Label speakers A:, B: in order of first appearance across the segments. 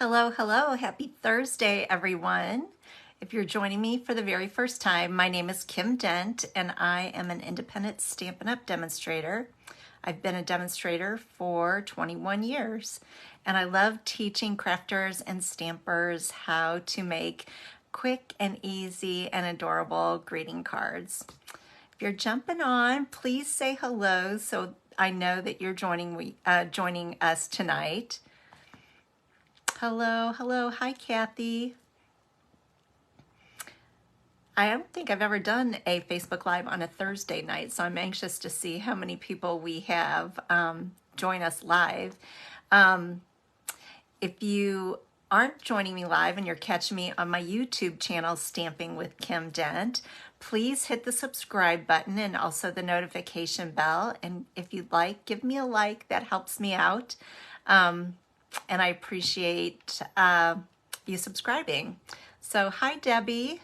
A: Hello, hello. Happy Thursday, everyone. If you're joining me for the very first time, my name is Kim Dent, and I am an independent Stampin' Up! Demonstrator. I've been a demonstrator for 21 years, and I love teaching crafters and stampers how to make quick and easy and adorable greeting cards. If you're jumping on, please say hello so I know that you're joining us tonight. Hello, hello. Hi, Kathy. I don't think I've ever done a Facebook Live on a Thursday night, so I'm anxious to see how many people we have join us live. If you aren't joining me live and you're catching me on my YouTube channel, Stamping with Kim Dent, please hit the subscribe button and also the notification bell. And if you'd like, give me a like. That helps me out. And I appreciate you subscribing. So hi, Debbie.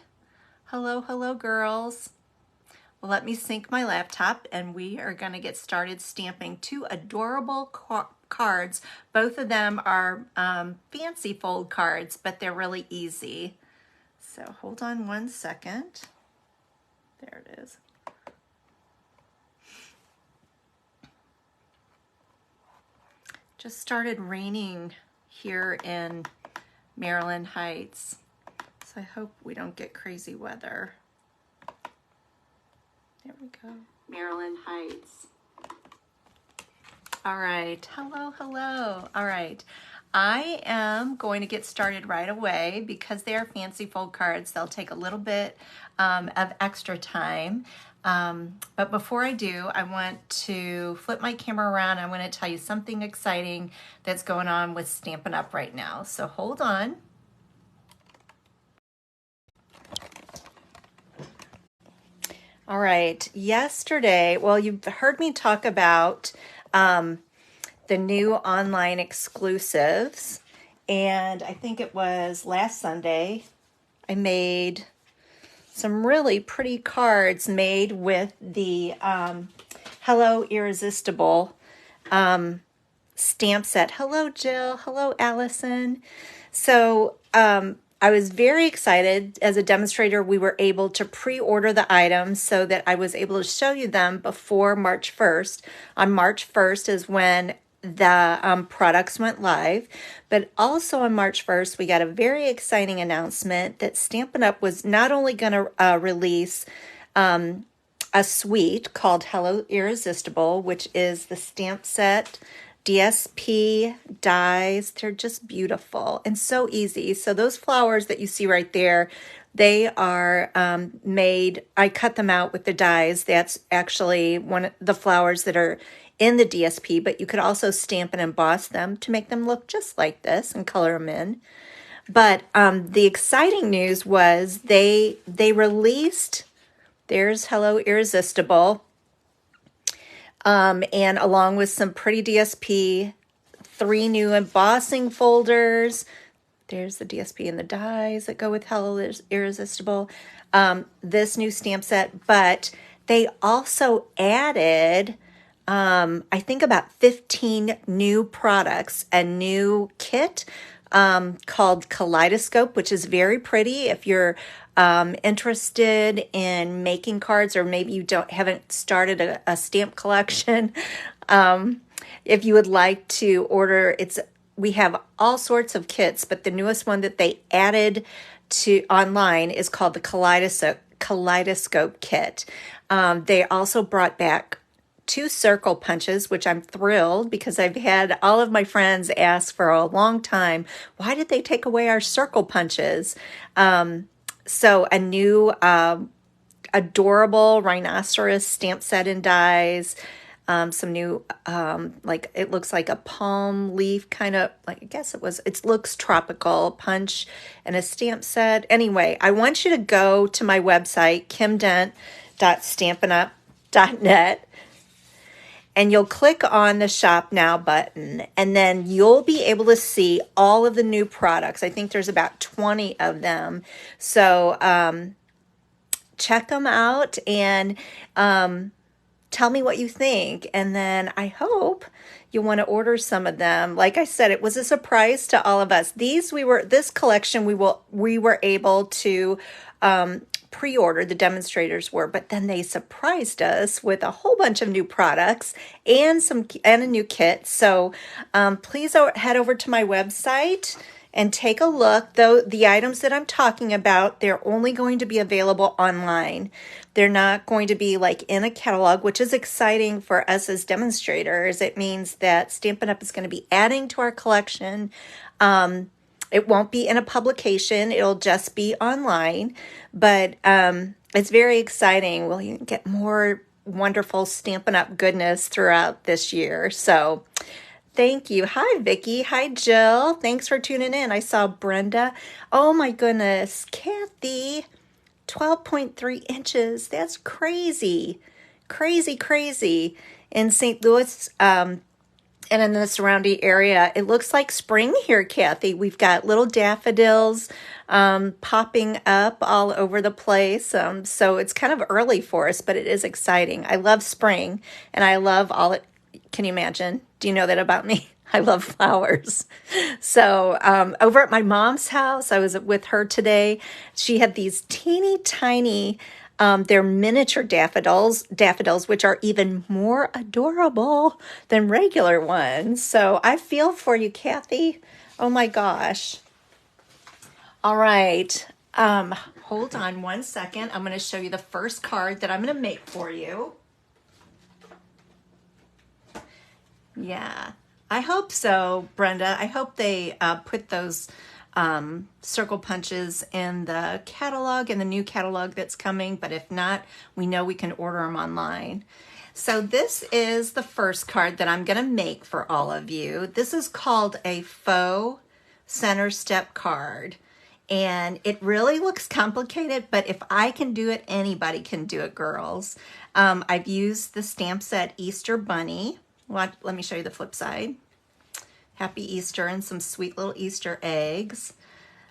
A: Hello, hello, girls. Well, let me sync my laptop and we are going to get started stamping two adorable cards. Both of them are fancy fold cards, but they're really easy. So hold on one second. There it is. Just started raining here in Maryland Heights, so I hope we don't get crazy weather. There we go. Maryland Heights. All right. Hello, hello. All right. I am going to get started right away because they are fancy fold cards. They'll take a little bit of extra time. But before I do, I want to flip my camera around. I want to tell you something exciting that's going on with Stampin' Up! Right now. So hold on. All right. Yesterday, well, you've heard me talk about the new online exclusives, and I think it was last Sunday I made some really pretty cards made with the Hello Irresistible stamp set. Hello, Jill. Hello, Allison. So I was very excited. As a demonstrator, we were able to pre-order the items so that I was able to show you them before March 1st. On March 1st is when the products went live, but also on March 1st we got a very exciting announcement that Stampin' Up! Was not only going to release a suite called Hello Irresistible, which is the stamp set, DSP dies. They're just beautiful and so easy. So those flowers that you see right there, they are made, I cut them out with the dies. That's actually one of the flowers that are in the DSP, but you could also stamp and emboss them to make them look just like this and color them in. But the exciting news was they released, there's Hello Irresistible, and along with some pretty DSP, 3 new embossing folders. There's the DSP and the dies that go with Hello Irresistible. This new stamp set, but they also added I think about 15 new products, a new kit called Kaleidoscope, which is very pretty. If you're interested in making cards, or maybe you haven't started a stamp collection, if you would like to order, we have all sorts of kits, but the newest one that they added to online is called the Kaleidoscope kit. They also brought back 2 circle punches, which I'm thrilled because I've had all of my friends ask for a long time, why did they take away our circle punches? So a new adorable rhinoceros stamp set and dies, some new, like it looks like a palm leaf kind of, like I guess it looks tropical punch and a stamp set. Anyway, I want you to go to my website, kimdent.stampinup.net. And you'll click on the Shop Now button, and then you'll be able to see all of the new products. I think there's about 20 of them. So check them out and tell me what you think. And then I hope you'll want to order some of them. Like I said, it was a surprise to all of us. This collection we were able to pre-order, the demonstrators were, but then they surprised us with a whole bunch of new products and a new kit. So please head over to my website and take a look. Though the items that I'm talking about, they're only going to be available online. They're not going to be like in a catalog, which is exciting for us as demonstrators. It means that Stampin' Up! Is going to be adding to our collection. It won't be in a publication. It'll just be online, but it's very exciting. We'll get more wonderful Stampin' Up! Goodness throughout this year. So thank you. Hi, Vicki. Hi, Jill. Thanks for tuning in. I saw Brenda. Oh my goodness. Kathy, 12.3 inches. That's crazy. Crazy, crazy. In St. Louis, and in the surrounding area, it looks like spring here, Kathy. We've got little daffodils popping up all over the place. So it's kind of early for us, but it is exciting. I love spring, and I love all it. Can you imagine? Do you know that about me? I love flowers. So over at my mom's house, I was with her today. She had these teeny tiny, they're miniature daffodils, which are even more adorable than regular ones. So I feel for you, Kathy. Oh my gosh. All right. Hold on one second. I'm going to show you the first card that I'm going to make for you. Yeah, I hope so, Brenda. I hope they put those circle punches in the catalog, in the new catalog that's coming. But if not, we know we can order them online. So this is the first card that I'm going to make for all of you. This is called a faux center step card. And it really looks complicated, but if I can do it, anybody can do it, girls. I've used the stamp set Easter Bunny. Let me show you the flip side. Happy Easter and some sweet little Easter eggs.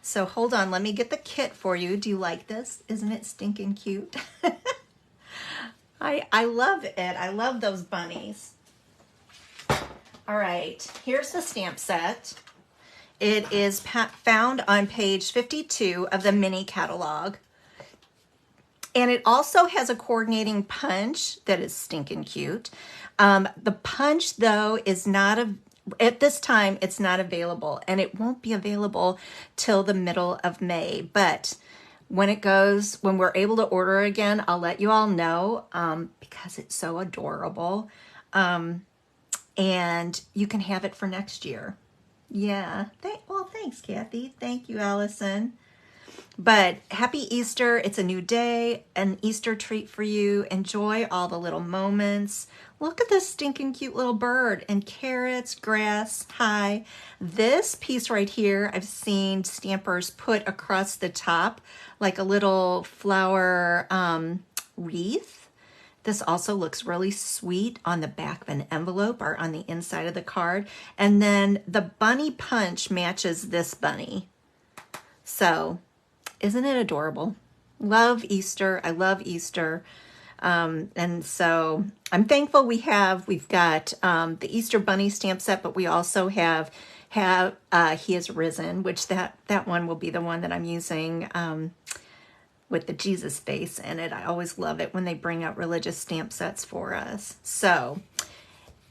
A: So hold on, let me get the kit for you. Do you like this? Isn't it stinking cute? I love it. I love those bunnies. All right, here's the stamp set. It is found on page 52 of the mini catalog. And it also has a coordinating punch that is stinking cute. The punch, though, is not at this time, it's not available, and it won't be available till the middle of May. But when we're able to order again, I'll let you all know because it's so adorable. And you can have it for next year. Yeah. Thanks, Kathy. Thank you, Allison. But happy Easter. It's a new day, an Easter treat for you. Enjoy all the little moments. Look at this stinking cute little bird and carrots, grass. Hi. This piece right here, I've seen stampers put across the top like a little flower wreath. This also looks really sweet on the back of an envelope or on the inside of the card. And then the bunny punch matches this bunny. So isn't it adorable? Love Easter. I love Easter. And so I'm thankful we've got the Easter Bunny stamp set, but we also have He Is Risen, which that one will be the one that I'm using with the Jesus face in it. I always love it when they bring out religious stamp sets for us. So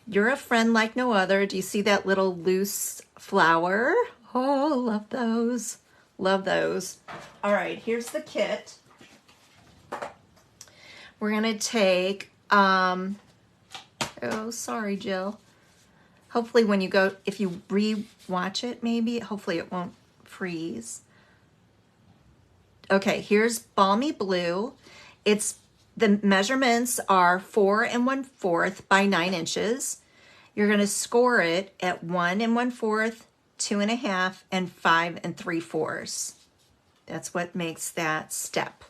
A: you're a friend like no other. Do you see that little loose flower? Oh, love those. Love those. All right, here's the kit. We're going to take, oh, sorry, Jill. Hopefully when you go, if you re-watch it, maybe, hopefully it won't freeze. Okay, here's Balmy Blue. The measurements are 4 1/4 by 9 inches. You're going to score it at 1 1/4, 2 1/2, and 5 3/4. That's what makes that step.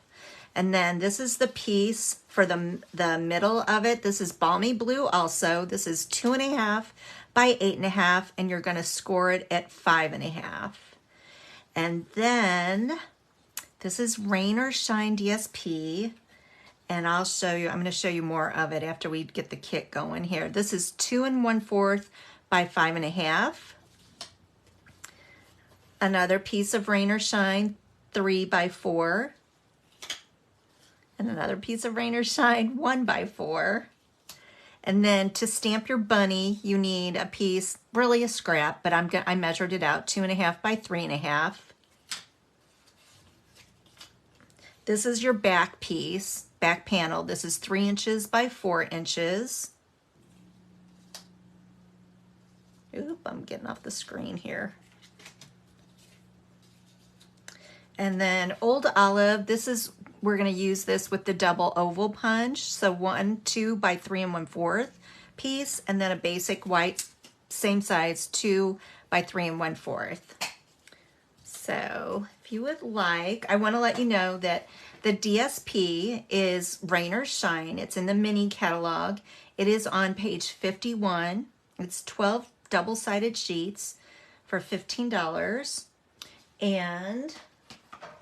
A: And then this is the piece for the middle of it. This is Balmy Blue also. This is 2 1/2 by 8 1/2, and you're going to score it at 5 1/2. And then this is Rain or Shine DSP. And I'll show you, I'm going to show you more of it after we get the kit going here. This is 2 1/4 by 5.5. Another piece of Rain or Shine, 3 by 4. And another piece of Rain or Shine, 1 by 4. And then to stamp your bunny, you need a piece, really a scrap, but I measured it out, 2.5 by 3.5. This is your back piece, back panel. This is 3 inches by 4 inches. Oop, I'm getting off the screen here. And then Old Olive, we're going to use this with the double oval punch. So 2 by 3 1/4 piece, and then a basic white, same size, 2 by 3 1/4. So if you would like, I want to let you know that the DSP is Rain or Shine. It's in the mini catalog. It is on page 51. It's 12 double-sided sheets for $15. And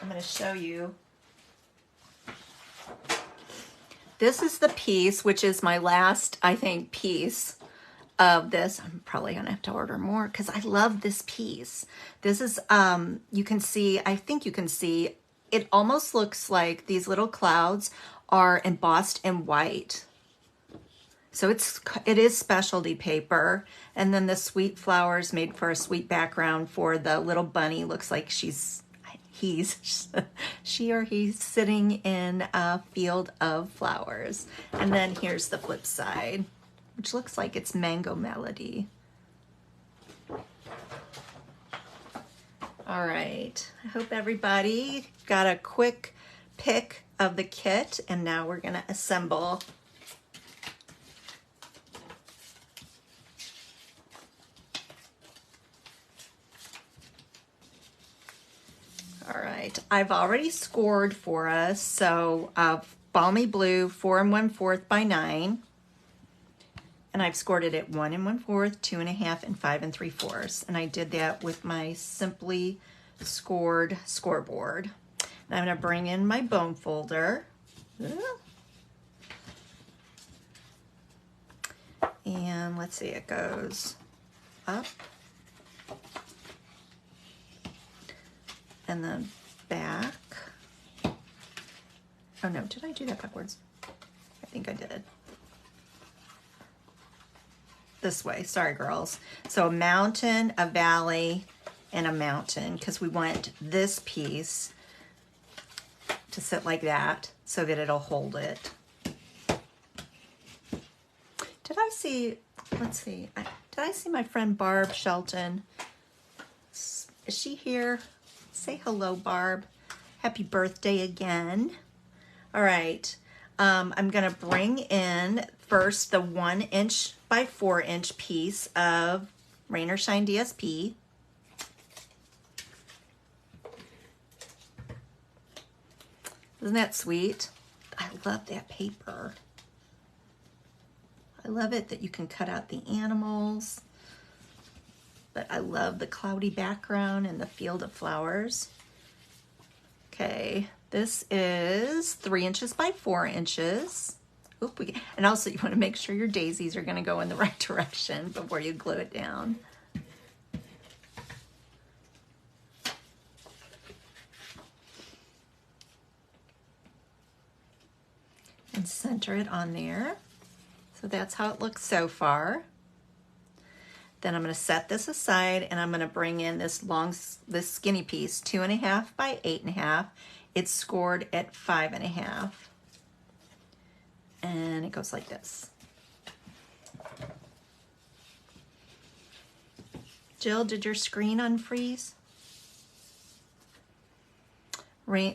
A: I'm going to show you. This is the piece, which is my last, I think, piece of this. I'm probably going to have to order more because I love this piece. This is, you can see, I think you can see, it almost looks like these little clouds are embossed in white. So it is specialty paper. And then the sweet flowers made for a sweet background for the little bunny. Looks like she or he's sitting in a field of flowers. And then here's the flip side, which looks like it's Mango Melody. All right, I hope everybody got a quick pick of the kit, and now we're gonna assemble. All right, I've already scored for us, so Balmy Blue 4 1/4 by 9. And I've scored it at 1 1/4, 2.5, and 5 3/4. And I did that with my Simply Scored scoreboard. Now I'm gonna bring in my bone folder. And let's see, it goes up. And then back. Oh no, did I do that backwards? I think I did. This way, sorry girls. So a mountain, a valley, and a mountain, because we want this piece to sit like that so that it'll hold it. Did I see, let's see, did I see my friend Barb Shelton? Is she here? Say hello, Barb. Happy birthday again. All right, I'm gonna bring in first the 1 inch by 4 inch piece of Rain or Shine DSP. Isn't that sweet? I love that paper. I love it that you can cut out the animals. But I love the cloudy background and the field of flowers. Okay, this is 3 inches by 4 inches. Oop, and also you want to make sure your daisies are going to go in the right direction before you glue it down. And center it on there. So that's how it looks so far. Then I'm going to set this aside, and I'm going to bring in this skinny piece, 2.5 by 8.5. It's scored at 5.5. And it goes like this. Jill, did your screen unfreeze?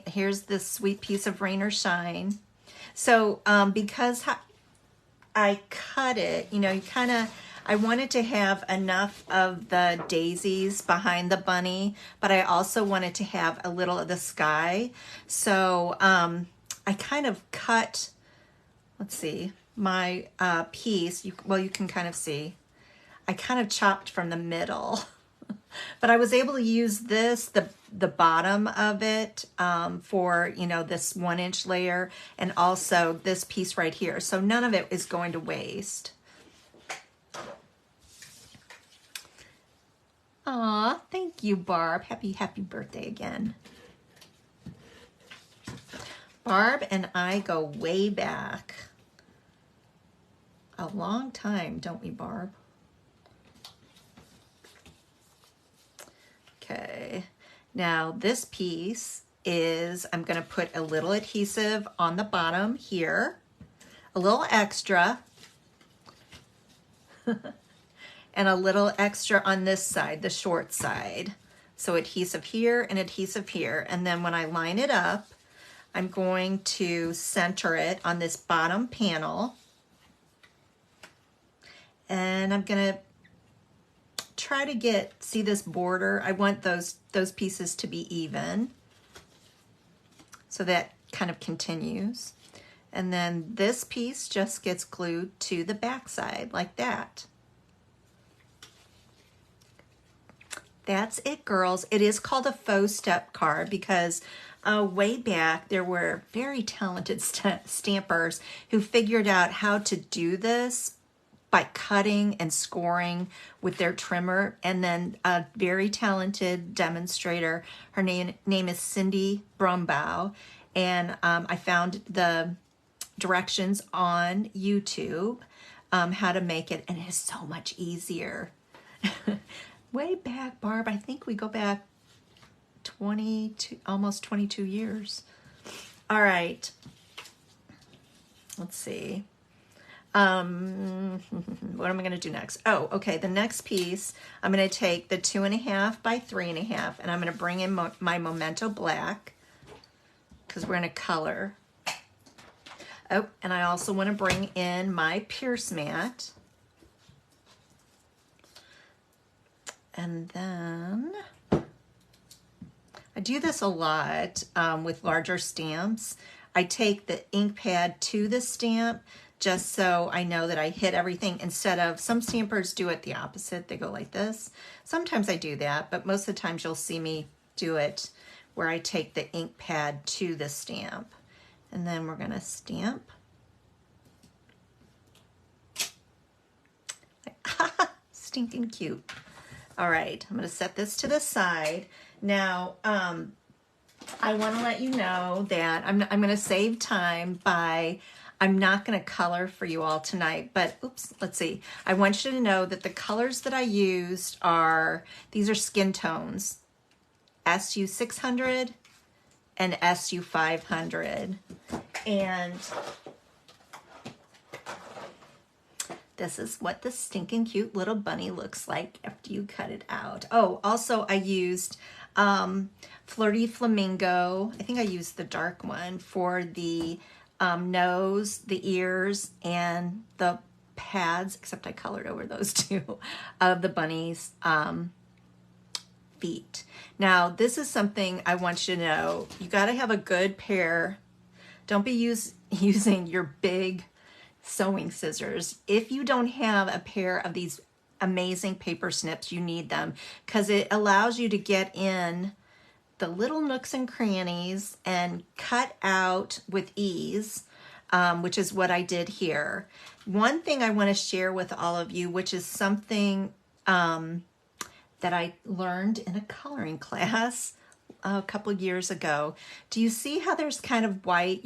A: Here's this sweet piece of Rain or Shine. So because I cut it, you know, I wanted to have enough of the daisies behind the bunny, but I also wanted to have a little of the sky. So I kind of cut, let's see, my piece. You can kind of see. I kind of chopped from the middle. But I was able to use this, the bottom of it, for, you know, this 1-inch layer, and also this piece right here. So none of it is going to waste. Aw, thank you, Barb. Happy birthday again. Barb and I go way back. A long time, don't we, Barb? Okay, now this piece is, I'm gonna put a little adhesive on the bottom here, a little extra, and a little extra on this side, the short side. So adhesive here and adhesive here. And then when I line it up, I'm going to center it on this bottom panel. And I'm gonna try to see this border. I want those pieces to be even. So that kind of continues. And then this piece just gets glued to the back side like that. That's it, girls. It is called a faux step card because way back there were very talented stampers who figured out how to do this by cutting and scoring with their trimmer. And then a very talented demonstrator, her name is Cindy Brumbaugh, and I found the directions on YouTube how to make it, and it is so much easier. Way back, Barb, I think we go back 22, almost 22 years. All right, let's see. What am I going to do next? Oh, okay, the next piece, I'm going to take the 2.5 by 3.5, and I'm going to bring in my Memento Black, because we're going to color. Oh, and I also want to bring in my Pierce mat. And then I do this a lot with larger stamps. I take the ink pad to the stamp just so I know that I hit everything, instead of, some stampers do it the opposite. They go like this. Sometimes I do that, but most of the times you'll see me do it where I take the ink pad to the stamp. And then we're gonna stamp. Stinking cute. All right, I'm gonna set this to the side. Now, I wanna let you know that I'm gonna save time by, I'm not gonna color for you all tonight, but oops, let's see. I want you to know that the colors that I used are, these are skin tones, SU 600 and SU 500. And this is what the stinking cute little bunny looks like after you cut it out. Oh, also I used Flirty Flamingo. I think I used the dark one for the nose, the ears, and the pads, except I colored over those two, of the bunny's feet. Now, this is something I want you to know. You got to have a good pair. Don't be using your big sewing scissors. If you don't have a pair of these amazing paper snips, you need them, because it allows you to get in the little nooks and crannies and cut out with ease, which is what I did here. One thing I want to share with all of you, which is something that I learned in a coloring class a couple of years ago. Do you see how there's kind of white?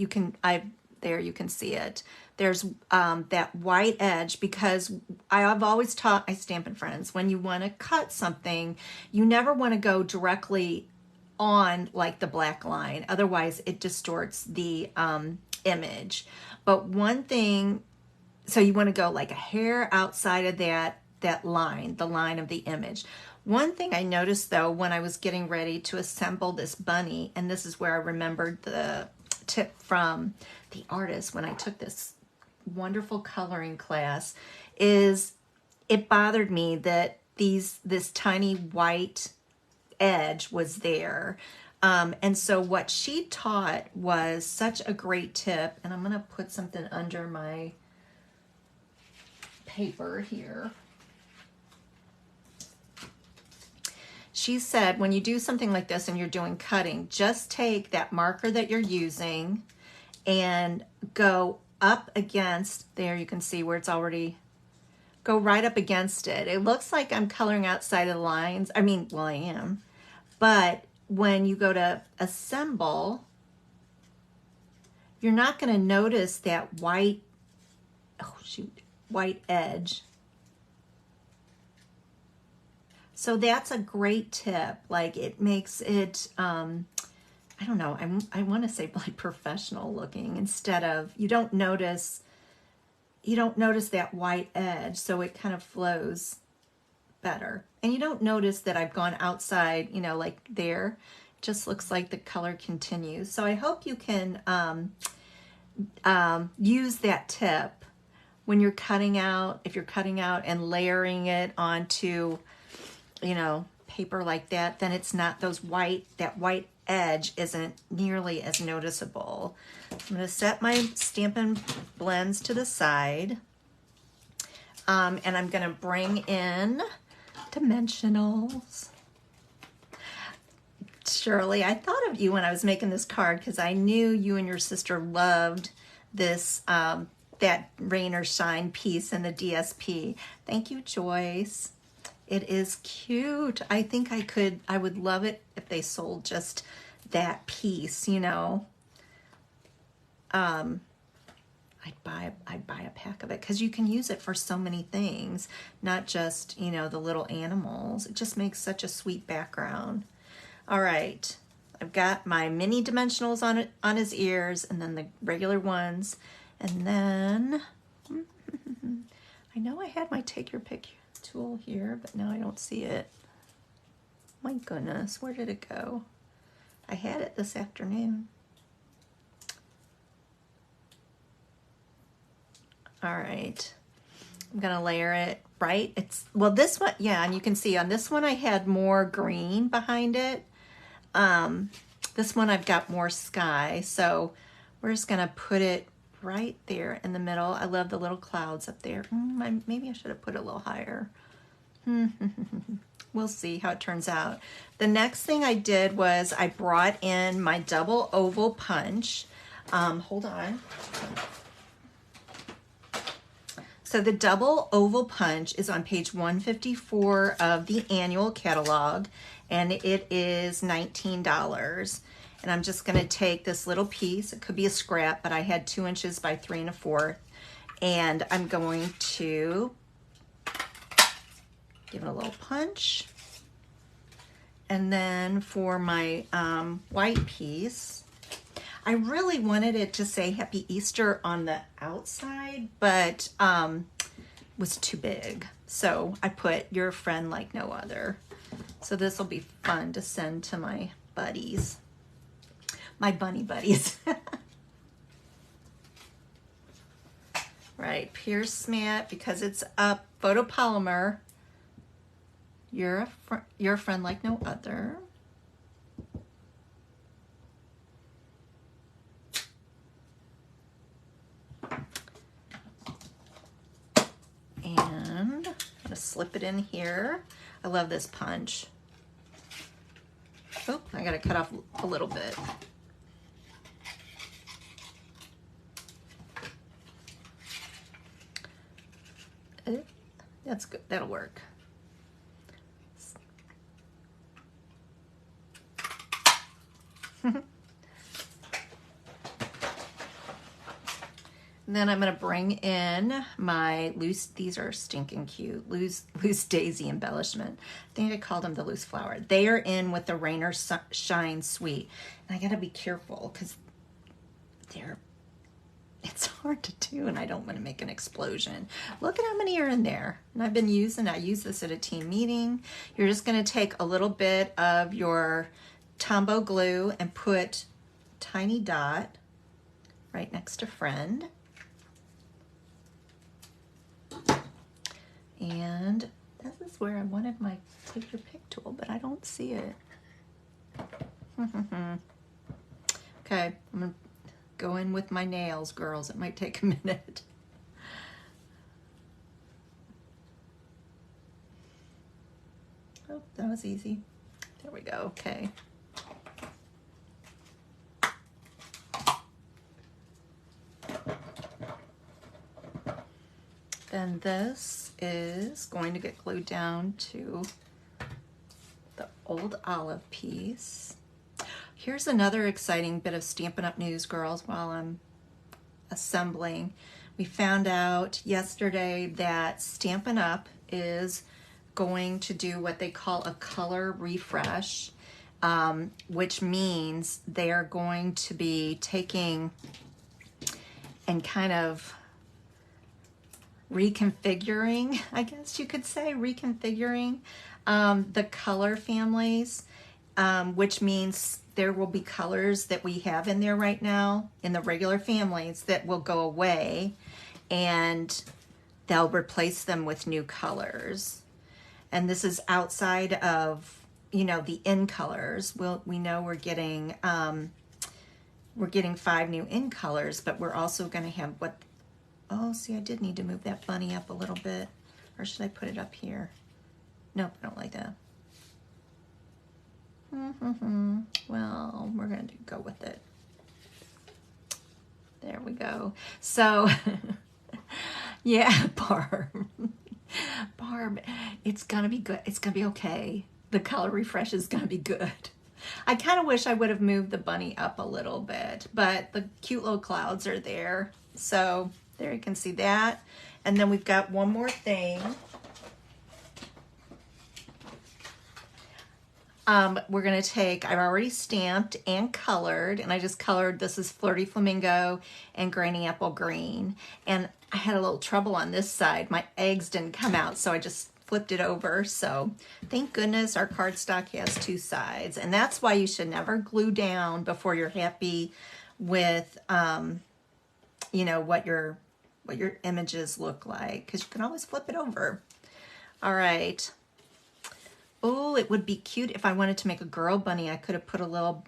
A: There you can see it. There's that white edge, because I've always taught my Stampin' friends, when you want to cut something, you never want to go directly on like the black line. Otherwise it distorts the image. But one thing, so you want to go like a hair outside of that line, the line of the image. One thing I noticed though, when I was getting ready to assemble this bunny, and this is where I remembered the tip from the artist when I took this wonderful coloring class, is it bothered me that this tiny white edge was there. And so what she taught was such a great tip, and I'm going to put something under my paper here. she said when you do something like this and you're doing cutting, just take that marker that you're using and go up against, there you can see where it's already, go right up against it. It looks like I'm coloring outside of the lines. I mean, well, I am. But when you go to assemble, you're not going to notice that white, oh shoot, white edge. So that's a great tip. Like it makes it, I don't know, I want to say like professional looking instead of, you don't notice that white edge, so it kind of flows better. And you don't notice that I've gone outside, you know, like there. It just looks like the color continues. So I hope you can use that tip when you're cutting out, if you're cutting out and layering it onto, you know, paper like that, then it's not that white edge isn't nearly as noticeable. I'm going to set my Stampin' blends to the side, and I'm going to bring in dimensionals. Shirley, I thought of you when I was making this card because I knew you and your sister loved this, that Rain or Shine piece in the DSP. Thank you, Joyce. It is cute. I think I would love it if they sold just that piece, you know. I'd buy a pack of it because you can use it for so many things, not just, you know, the little animals. It just makes such a sweet background. All right, I've got my mini dimensionals on his ears, and then the regular ones, and then I know I had my take your pick tool here, but now I don't see it. My goodness, where did it go? I had it this afternoon. All right, I'm gonna layer it right. It's, well, this one, yeah, and you can see on this one I had more green behind it. This one I've got more sky, so we're just gonna put it right there in the middle. I love the little clouds up there. Maybe I should have put it a little higher. We'll see how it turns out. The next thing I did was I brought in my double oval punch. Hold on. So the double oval punch is on page 154 of the annual catalog, and it is $19. And I'm just going to take this little piece. It could be a scrap, but I had 2 inches by 3 1/4, and I'm going to give it a little punch. And then for my white piece, I really wanted it to say Happy Easter on the outside, but was too big. So I put Your Friend Like No Other. So this will be fun to send to my buddies, my bunny buddies. Right, Pierce Matte, because it's a photopolymer. You're a friend like no other. And I'm gonna slip it in here. I love this punch. Oh, I gotta cut off a little bit. That's good, that'll work. And then I'm going to bring in my loose, these are stinking cute, loose daisy embellishment. I think I called them the loose flower. They are in with the Rain or Shine Sweet. And I got to be careful because it's hard to do and I don't want to make an explosion. Look at how many are in there. And I use this at a team meeting. You're just going to take a little bit of your Tombow glue and put a tiny dot right next to Friend. And this is where I wanted my take your pick tool, but I don't see it. Okay, I'm gonna go in with my nails, girls. It might take a minute. Oh, that was easy. There we go, okay. Then this is going to get glued down to the old olive piece. Here's another exciting bit of Stampin' Up! News, girls, while I'm assembling. We found out yesterday that Stampin' Up! Is going to do what they call a color refresh, which means they're going to be taking and kind of reconfiguring, I guess you could say, reconfiguring the color families, which means there will be colors that we have in there right now in the regular families that will go away, and they'll replace them with new colors. And this is outside of, you know, the in colors. We know we're getting 5 new in colors, but we're also going to have what, oh, see, I did need to move that bunny up a little bit. Or should I put it up here? Nope, I don't like that. Well, we're going to go with it. There we go. So, yeah, Barb. Barb, it's going to be good. It's going to be okay. The color refresh is going to be good. I kind of wish I would have moved the bunny up a little bit, but the cute little clouds are there. So there you can see that. And then we've got one more thing. We're going to take, I've already stamped and colored, and I just colored, this is Flirty Flamingo and Granny Apple Green. And I had a little trouble on this side. My eggs didn't come out, so I just flipped it over. So thank goodness our cardstock has 2 sides. And that's why you should never glue down before you're happy with, you know, what your images look like, because you can always flip it over. All right. Oh, it would be cute if I wanted to make a girl bunny. I could have put a little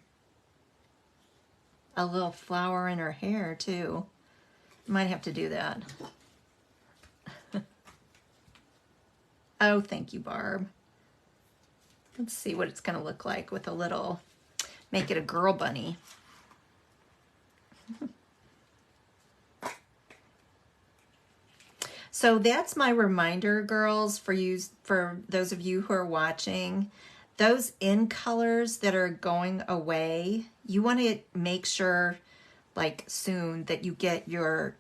A: flower in her hair too. Might have to do that. Oh, thank you, Barb. Let's see what it's going to look like with a little, make it a girl bunny. So that's my reminder, girls, for you, for those of you who are watching. Those in colors that are going away, you want to make sure, like soon, that you get your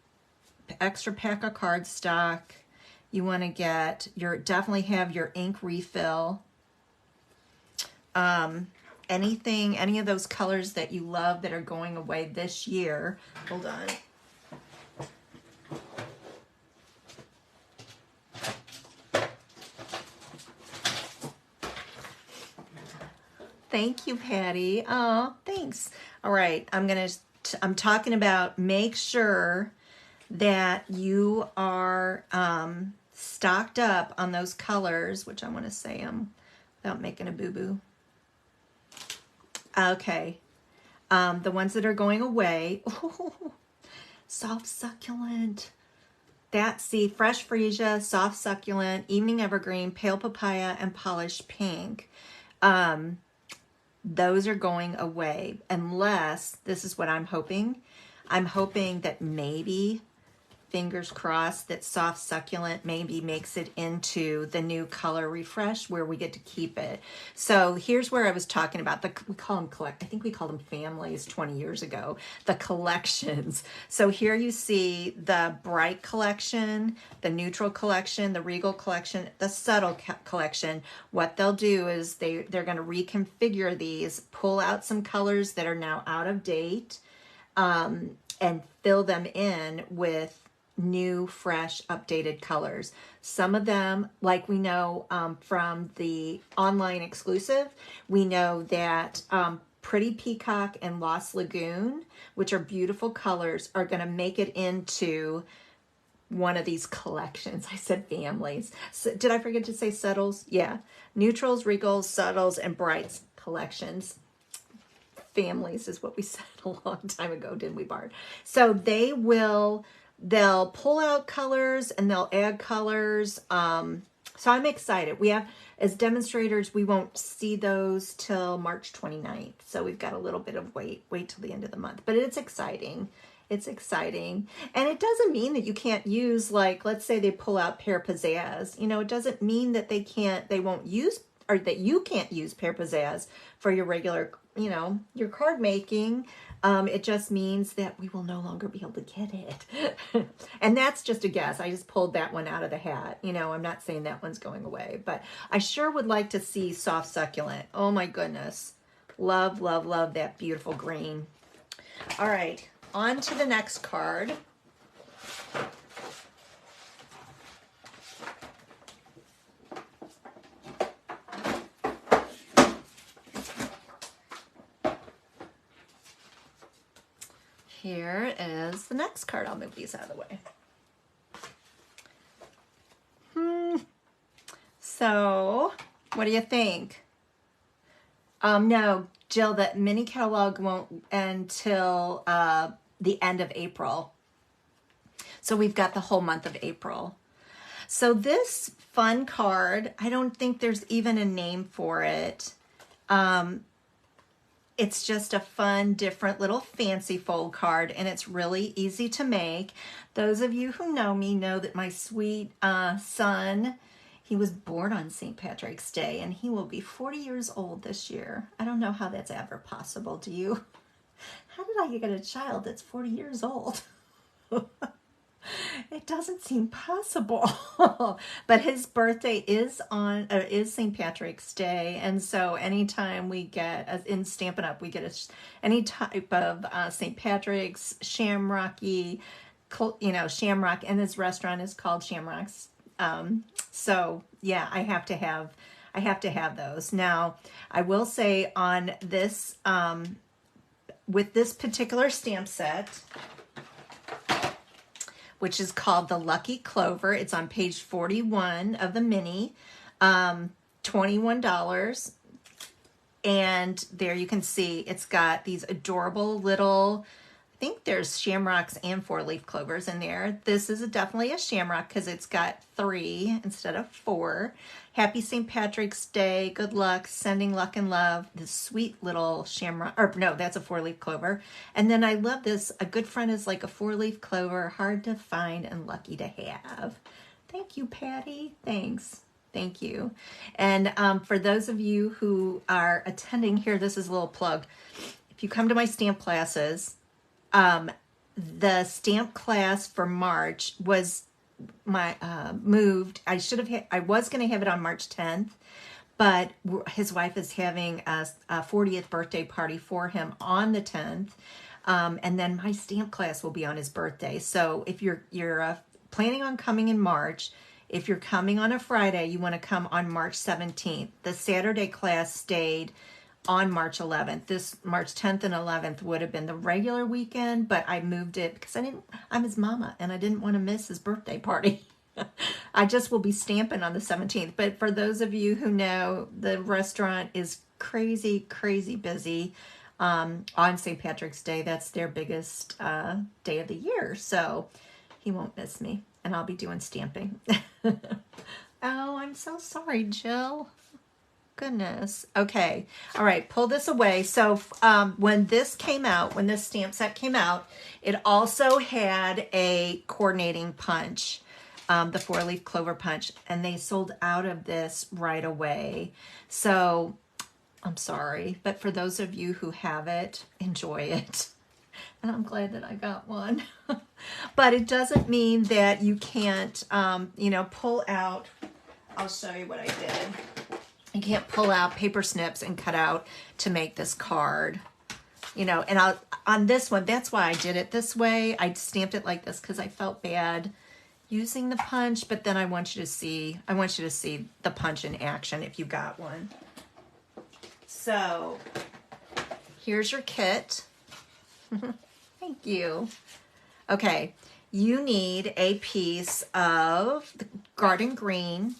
A: extra pack of cardstock. You want to get your, definitely have your ink refill. Anything, any of those colors that you love that are going away this year. Hold on. Thank you, Patty. Oh, thanks. All right, I'm talking about make sure that you are stocked up on those colors, which I want to say them without making a boo-boo. Okay, the ones that are going away. Oh, soft succulent. See, fresh freesia, soft succulent, evening evergreen, pale papaya, and polished pink. Those are going away unless, this is what I'm hoping. I'm hoping that maybe, fingers crossed, that soft succulent maybe makes it into the new color refresh where we get to keep it. So here's where I was talking about, we call them, I think we called them families 20 years ago, the collections. So here you see the bright collection, the neutral collection, the regal collection, the subtle collection. What they'll do is they're going to reconfigure these, pull out some colors that are now out of date, and fill them in with new, fresh, updated colors. Some of them, like we know from the online exclusive, we know that Pretty Peacock and Lost Lagoon, which are beautiful colors, are going to make it into one of these collections. I said families. So, did I forget to say subtles? Yeah. Neutrals, regals, subtles, and brights collections. Families is what we said a long time ago, didn't we, Bart? So they'll pull out colors and they'll add colors. So I'm excited. We have, as demonstrators, we won't see those till March 29th. So we've got a little bit of wait till the end of the month, but it's exciting. It's exciting. And it doesn't mean that you can't use, like, let's say they pull out Pear Pizzazz. You know, it doesn't mean that they won't use, or that you can't use Pear Pizzazz for your regular, you know, your card making. It just means that we will no longer be able to get it. And that's just a guess. I just pulled that one out of the hat. You know, I'm not saying that one's going away, but I sure would like to see Soft Succulent. Oh my goodness. Love, love, love that beautiful green. All right, on to the next card. Here is the next card. I'll move these out of the way. So, what do you think? No, Jill, that mini catalog won't until the end of April. So we've got the whole month of April. So this fun card, I don't think there's even a name for it. It's just a fun, different little fancy fold card, and it's really easy to make. Those of you who know me know that my sweet son, he was born on St. Patrick's Day, and he will be 40 years old this year. I don't know how that's ever possible. Do you? How did I get a child that's 40 years old? It doesn't seem possible. But his birthday is on is St. Patrick's Day, and so anytime we get in Stampin' Up, we get any type of St. Patrick's shamrocky, you know, shamrock, and his restaurant is called Shamrocks. So yeah, I have to have those. Now, I will say on this with this particular stamp set, which is called the Lucky Clover. It's on page 41 of the mini, $21. And there you can see it's got these adorable little, I think there's shamrocks and four-leaf clovers in there. This is definitely a shamrock because it's got 3 instead of 4. Happy St. Patrick's Day. Good luck. Sending luck and love. This sweet little shamrock. Or no, that's a 4-leaf clover. And then I love this. A good friend is like a 4-leaf clover. Hard to find and lucky to have. Thank you, Patty. Thanks. Thank you. And for those of you who are attending here, this is a little plug. If you come to my stamp classes, the stamp class for March was moved. I was going to have it on March 10th, but his wife is having a 40th birthday party for him on the 10th. And then my stamp class will be on his birthday. So if you're planning on coming in March, if you're coming on a Friday, you want to come on March 17th. The Saturday class stayed on March 11th. This March 10th and 11th would have been the regular weekend, but I moved it because I'm his mama and I didn't want to miss his birthday party. I just will be stamping on the 17th. But for those of you who know, the restaurant is crazy, crazy busy on St. Patrick's Day. That's their biggest day of the year. So he won't miss me and I'll be doing stamping. Oh, I'm so sorry, Jill. Goodness. Okay. All right. Pull this away. So when this came out, when this stamp set came out, it also had a coordinating punch, the 4-leaf clover punch, and they sold out of this right away. So I'm sorry, but for those of you who have it, enjoy it. And I'm glad that I got one. But it doesn't mean that you can't, you know, pull out. I'll show you what I did. You can't pull out paper snips and cut out to make this card, you know, and on this one, that's why I did it this way. I stamped it like this because I felt bad using the punch, but then I want you to see the punch in action if you got one. So here's your kit. Thank you. Okay. You need a piece of the garden green,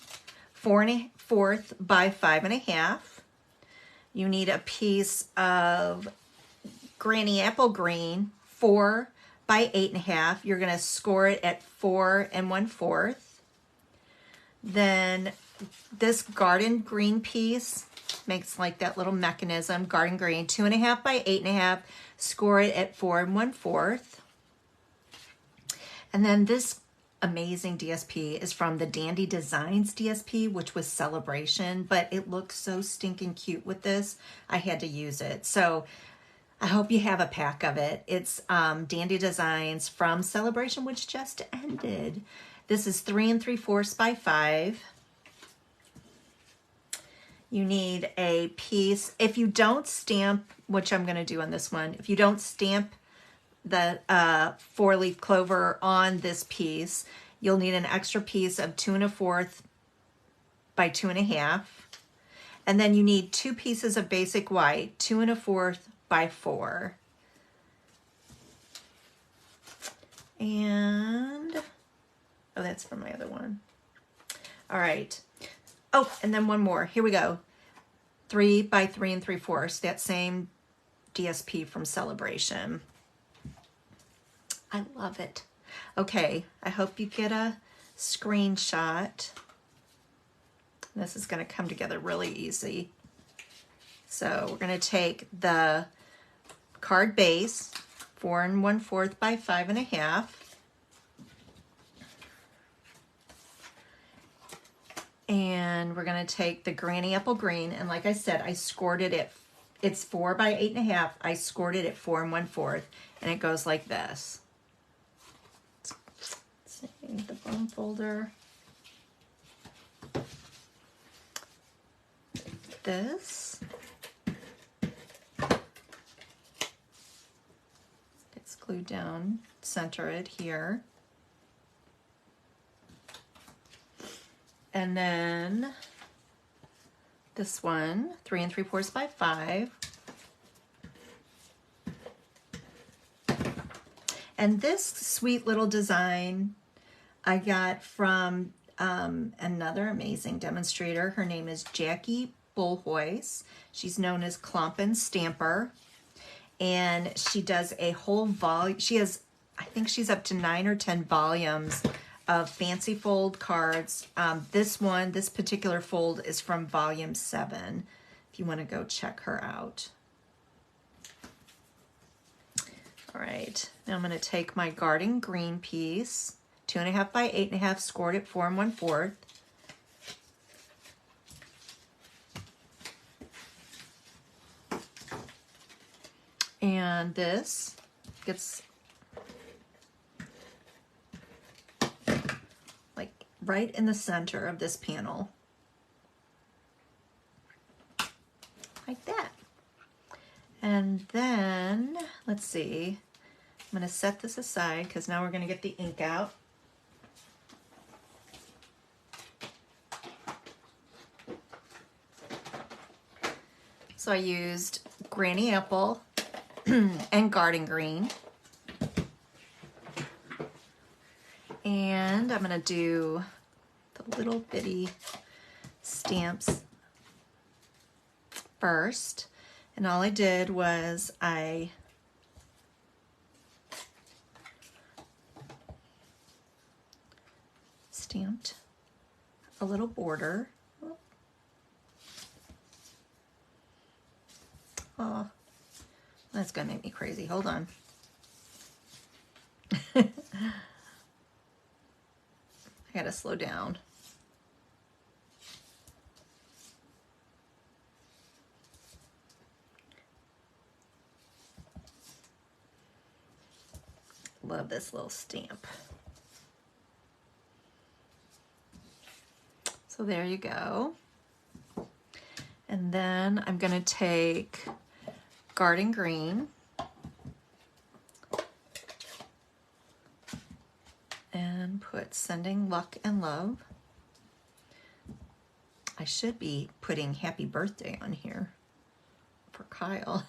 A: 4 1/4 by 5 1/2. You need a piece of Granny Apple Green, 4 by 8 1/2. You're going to score it at 4 1/4. Then this garden green piece makes like that little mechanism, garden green, 2.5 by 8.5, score it at 4 1/4. And then this amazing DSP is from the Dandy Designs DSP, which was Celebration, but it looks so stinking cute with this. I had to use it. So I hope you have a pack of it. It's Dandy Designs from Celebration, which just ended. This is 3 3/4 by 5. You need a piece. If you don't stamp, which I'm going to do on this one, if you don't stamp the 4-leaf clover on this piece, you'll need an extra piece of 2 1/4 by 2.5. And then you need 2 pieces of basic white, 2 1/4 by 4. And, oh, that's from my other one. All right. Oh, and then one more. Here we go. 3 by 3 3/4. That same DSP from Celebration. I love it. Okay, I hope you get a screenshot. This is going to come together really easy. So we're going to take the card base, 4 1/4 by 5.5. And we're going to take the Granny Apple Green, and like I said, I scored it at, it's 4 by 8.5. I scored it at 4 1/4, and it goes like this. Let's see, the bone folder. This. It's glued down, center it here. And then this one, 3 3/4 by 5. And this sweet little design I got from another amazing demonstrator. Her name is Jackie Bullhoise. She's known as Klompin Stamper. And she does a whole volume. She has, I think she's up to 9 or 10 volumes of fancy fold cards. This particular fold is from volume 7, if you want to go check her out. All right, now I'm going to take my garden green piece, 2.5 by 8.5, scored at 4 1/4. And this gets like right in the center of this panel, like that. And then, let's see, I'm going to set this aside because now we're going to get the ink out. So I used Granny Apple and Garden Green. And I'm going to do the little bitty stamps first. And all I did was I stamped a little border. Oh, that's gonna make me crazy. Hold on. I gotta slow down. Love this little stamp. So there you go. And then I'm gonna take Garden Green and put Sending Luck and Love. I should be putting Happy Birthday on here for Kyle.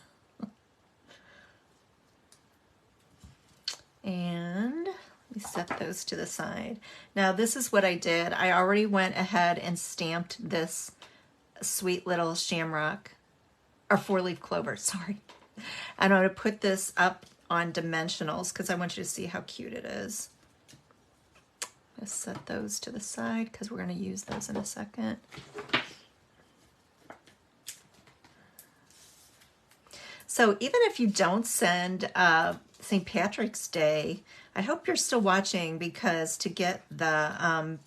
A: And let me set those to the side. Now this is what I did. I already went ahead and stamped this sweet little shamrock, or 4-leaf clover, sorry. I'm going to put this up on dimensionals because I want you to see how cute it is. Let's set those to the side because we're going to use those in a second. So even if you don't send St. Patrick's Day, I hope you're still watching, because to get the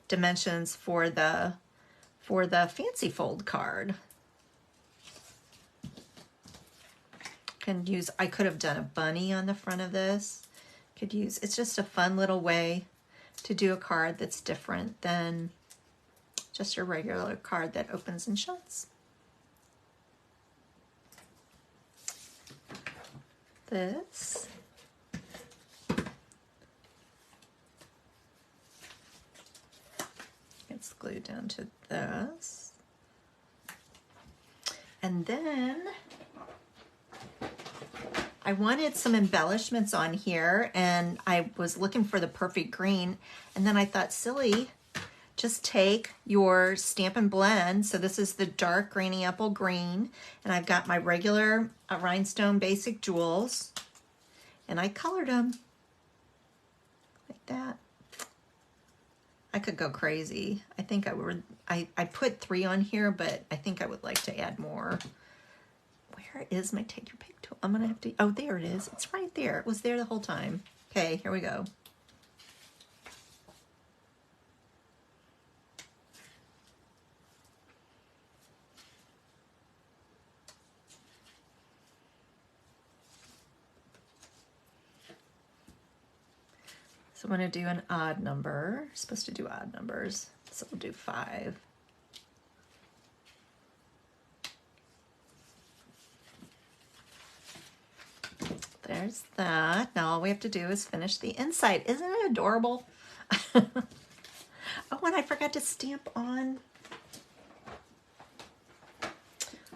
A: dimensions for the fancy fold card, I could have done a bunny on the front of this. It's just a fun little way to do a card that's different than just your regular card that opens and shuts. This. It's glued down to this. And then I wanted some embellishments on here, and I was looking for the perfect green, and then I thought, silly, just take your Stampin' Blend. So this is the dark grainy apple green, and I've got my regular rhinestone basic jewels, and I colored them like that. I could go crazy. I think I would. I put 3 on here, but I think I would like to add more. Where is my Take Your Pick tool? I'm gonna have to, oh, there it is. It's right there. It was there the whole time. Okay, here we go. So I'm gonna do an odd number. I'm supposed to do odd numbers. So we'll do 5. There's that. Now all we have to do is finish the inside. Isn't it adorable? Oh, and I forgot to stamp on.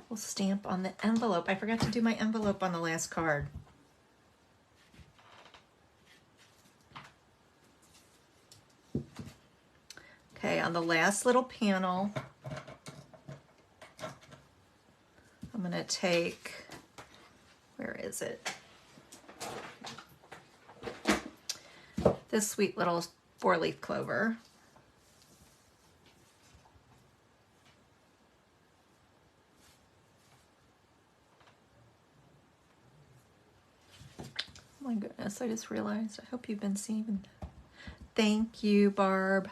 A: We'll stamp on the envelope. I forgot to do my envelope on the last card. Okay, on the last little panel, I'm going to take, where is it? This sweet little 4-leaf clover. Oh my goodness, I just realized. I hope you've been seeing. Thank you, Barb.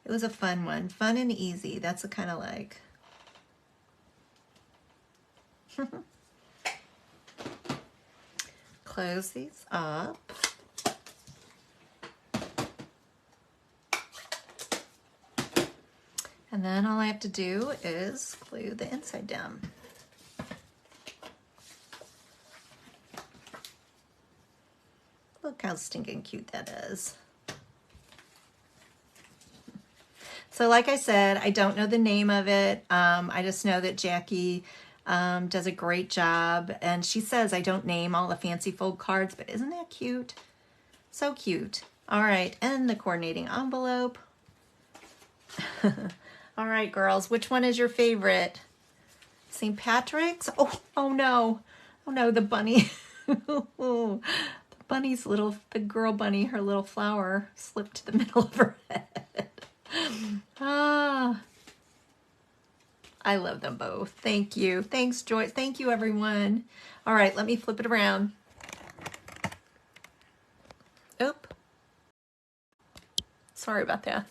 A: It was a fun one. Fun and easy. That's the kind of like. Close these up. And then all I have to do is glue the inside down. Look how stinking cute that is. So like I said, I don't know the name of it. I just know that Jackie does a great job. And she says I don't name all the fancy fold cards, but isn't that cute? So cute. All right, and the coordinating envelope. All right, girls, which one is your favorite? St. Patrick's? Oh no. Oh no, the bunny. The bunny's the girl bunny, her little flower slipped to the middle of her head. Ah, I love them both. Thank you. Thanks, Joy. Thank you, everyone. All right, let me flip it around. Oop. Sorry about that.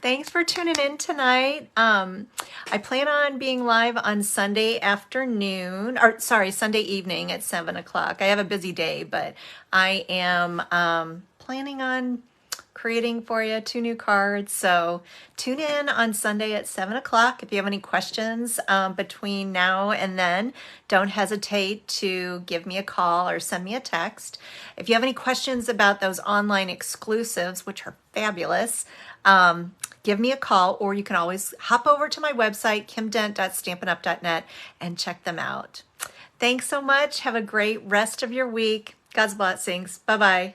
A: Thanks for tuning in tonight. I plan on being live on Sunday afternoon, or sorry, Sunday evening at 7 o'clock. I have a busy day, but I am planning on creating for you 2 new cards. So tune in on Sunday at 7 o'clock. If you have any questions between now and then, don't hesitate to give me a call or send me a text. If you have any questions about those online exclusives, which are fabulous, give me a call, or you can always hop over to my website, kimdent.stampinup.net, and check them out. Thanks so much. Have a great rest of your week. God's blessings. Bye-bye.